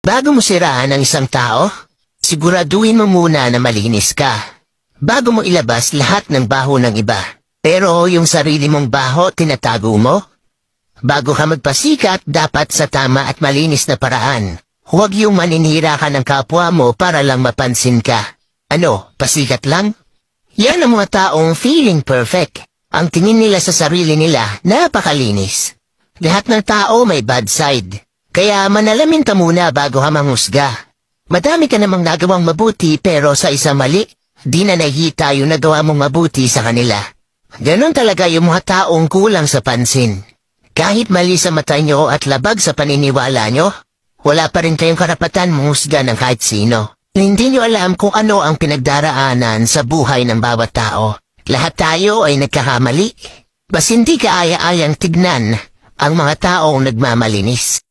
Bago mo siraan ang isang tao, siguraduhin mo muna na malinis ka. Bago mo ilabas lahat ng baho ng iba. Pero yung sarili mong baho, tinatago mo? Bago ka magpasikat, dapat sa tama at malinis na paraan. Huwag yung maninira ka ng kapwa mo para lang mapansin ka. Ano, pasikat lang? Yan ang mga taong feeling perfect. Ang tingin nila sa sarili nila, napakalinis. Lahat ng tao may bad side. Kaya manalamin ka muna bago ka manghusga. Madami ka namang nagawang mabuti pero sa isang mali, di na nakita yung nagawa mong mabuti sa kanila. Ganon talaga yung mga taong kulang sa pansin. Kahit mali sa mata nyo at labag sa paniniwala nyo, wala pa rin kayong karapatan manghusga ng kahit sino. Hindi nyo alam kung ano ang pinagdaraanan sa buhay ng bawat tao. Lahat tayo ay nagkakamali. Bas hindi kaaya-ayang tignan ang mga taong nagmamalinis.